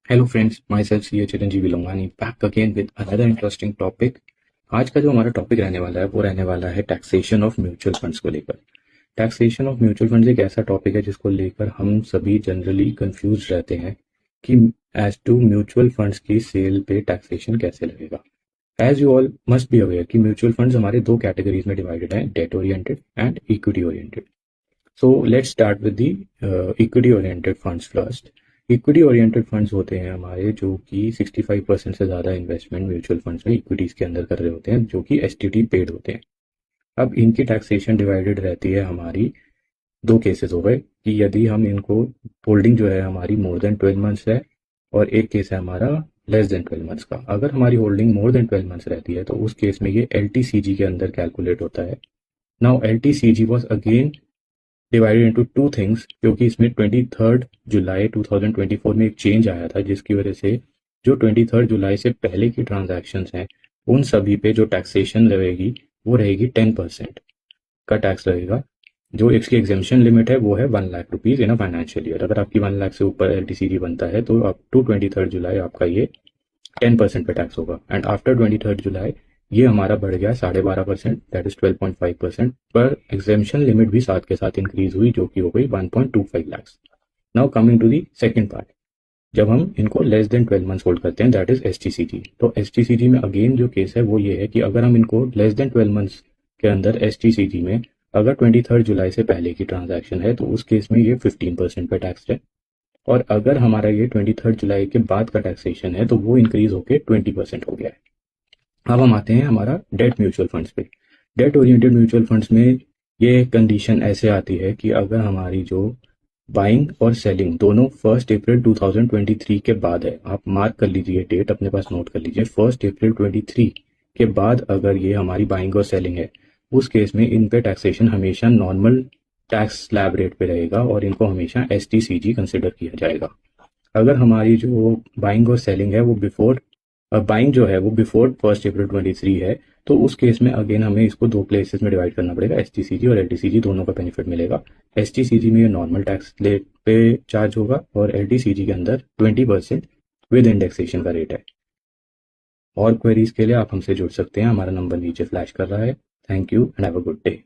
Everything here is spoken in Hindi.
Hello friends, myself C Chiranjeevi Longani back again with another interesting topic. आज का जो हमारा टॉपिक रहने वाला है वो रहने वाला है टैक्सेशन ऑफ म्यूचुअल फंड्स को लेकर। टैक्सेशन ऑफ म्यूचुअल फंड्स एक ऐसा टॉपिक है जिसको लेकर हम सभी जनरली कंफ्यूज रहते हैं कि एज टू म्यूचुअल फंड्स की सेल पे टैक्सेशन कैसे लगेगा। As you all must be aware कि म्यूचुअल फंड्स हमारे दो कैटेगरीज में डिवाइडेड हैं, debt oriented and equity oriented. So let's start with the equity oriented funds first. Equity oriented funds होते हैं हमारे जो कि 65% से ज़्यादा इन्वेस्टमेंट म्यूचुअल फंड्स में इक्विटीज के अंदर कर रहे होते हैं, जो कि एसटीटी पेड होते हैं। अब इनकी टैक्सेशन डिवाइडेड रहती है हमारी दो केसेस हो गए कि यदि हम इनको होल्डिंग जो है हमारी मोर देन 12 मंथ्स है, और एक केस है हमारा लेस देन 12 मंथ्स का। अगर हमारी होल्डिंग मोर देन 12 मंथ्स रहती है तो उस केस में ये एल के अंदर कैलकुलेट होता है। Now L was again divided into two things, क्योंकि इसमें 23 जुलाई 2024 में एक चेंज आया था जिसकी वजह से जो 23 जुलाई से पहले की ट्रांजैक्शंस हैं उन सभी पे जो टैक्सेशन रहेगी वो रहेगी 10% का टैक्स रहेगा। जो इसकी एग्जेम्पशन लिमिट है वो है 1 lakh rupees in a financial year. अगर आपकी 1 लाख से ऊपर एल बनता है तो अप टू 23 जुलाई आपका ये 10% पे टैक्स होगा। एंड आफ्टर 23 जुलाई ये हमारा बढ़ गया 12.5%, दैट इज 12.5%। पर एग्जेम्पशन लिमिट भी साथ के साथ इंक्रीज हुई जो कि हो गई 1.25 lakh. Now coming to the second part, जब हम इनको लेस देन 12 मंथ्स होल्ड करते हैं दैट इज एस। तो एस में अगेन जो केस है वो ये है कि अगर हम इनको लेस देन 12 मंथ्स के अंदर एस में अगर 23 जुलाई से पहले की ट्रांजैक्शन है तो उस केस में ये 15% पे टैक्स है। और अगर हमारा ये 23 जुलाई के बाद का टैक्सेशन है तो वो इंक्रीज होके 20% हो गया है। अब हम आते हैं हमारा डेट म्यूचुअल फंड्स पे। डेट ओरिएंटेड म्यूचुअल फंड्स में ये कंडीशन ऐसे आती है कि अगर हमारी जो बाइंग और सेलिंग दोनों 1 अप्रैल 2023 के बाद है, आप मार्क कर लीजिए डेट, अपने पास नोट कर लीजिए, 1 अप्रैल 23 के बाद अगर ये हमारी बाइंग और सेलिंग है उस केस में इन पे टैक्सेशन हमेशा नॉर्मल टैक्स स्लैब रेट पे रहेगा और इनको हमेशा एस कंसिडर किया जाएगा। अगर हमारी जो बाइंग और सेलिंग है वो बिफोर बाइंग जो है वो बिफोर 1 अप्रैल 23 है तो उस केस में अगेन हमें इसको दो प्लेसेस में डिवाइड करना पड़ेगा, एस और एल दोनों का बेनिफिट मिलेगा। एस में ये नॉर्मल टैक्स रेट पे चार्ज होगा और एल के अंदर 20% विद इंडेक्सेशन का रेट है। और क्वेरीज के लिए आप हमसे जुड़ सकते हैं, हमारा नंबर नीचे फ्लैश कर रहा है। Thank you and have a good day.